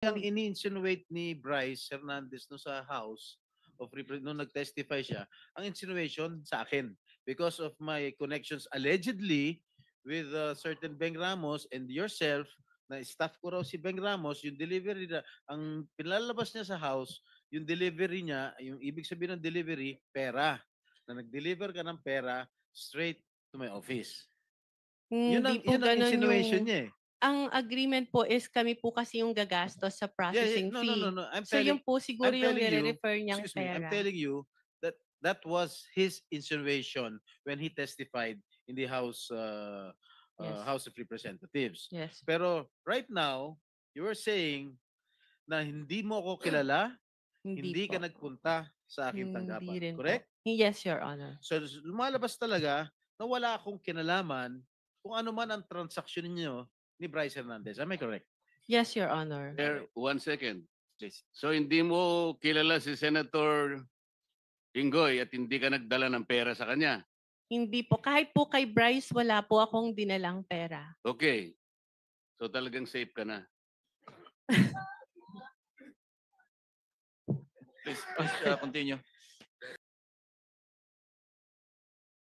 Ang ini-insinuate ni Bryce Hernandez no sa House of nung nag-testify siya, ang insinuation sa akin because of my connections allegedly with certain Beng Ramos and yourself na staff ko raw si Beng Ramos, yung delivery na, ang pinalabas niya sa house, yung delivery niya, yung ibig sabihin ng delivery, pera. Na nag-deliver ka ng pera straight to my office. Hindi po Yun ang ganun insinuation yung niya eh. ang agreement po is kami po kasi yung gagastos sa Yeah. processing No, no, no, fee. no. So yun po siguro yung You, nire-refer niyang excuse me, I'm pera. telling you that that was his insinuation when he testified in the Yes. House of Representatives. Yes. Pero right now, you are saying na hindi mo ako kilala, Hindi hindi ka po. nagpunta sa aking Hindi tanggapan. rin po. Correct? Yes, Your Honor. So lumalabas talaga na wala akong kinalaman kung ano man ang transaksyon ninyo ni Bryce Hernandez. Am I correct? Yes, Your Honor. Sir, 1 second. Please. So hindi mo kilala si Senator Inggoy at hindi ka nagdala ng pera sa kanya. Hindi po. Kahit po kay Bryce, wala po akong dinalang pera. Okay. So talagang safe ka na. Please, continue.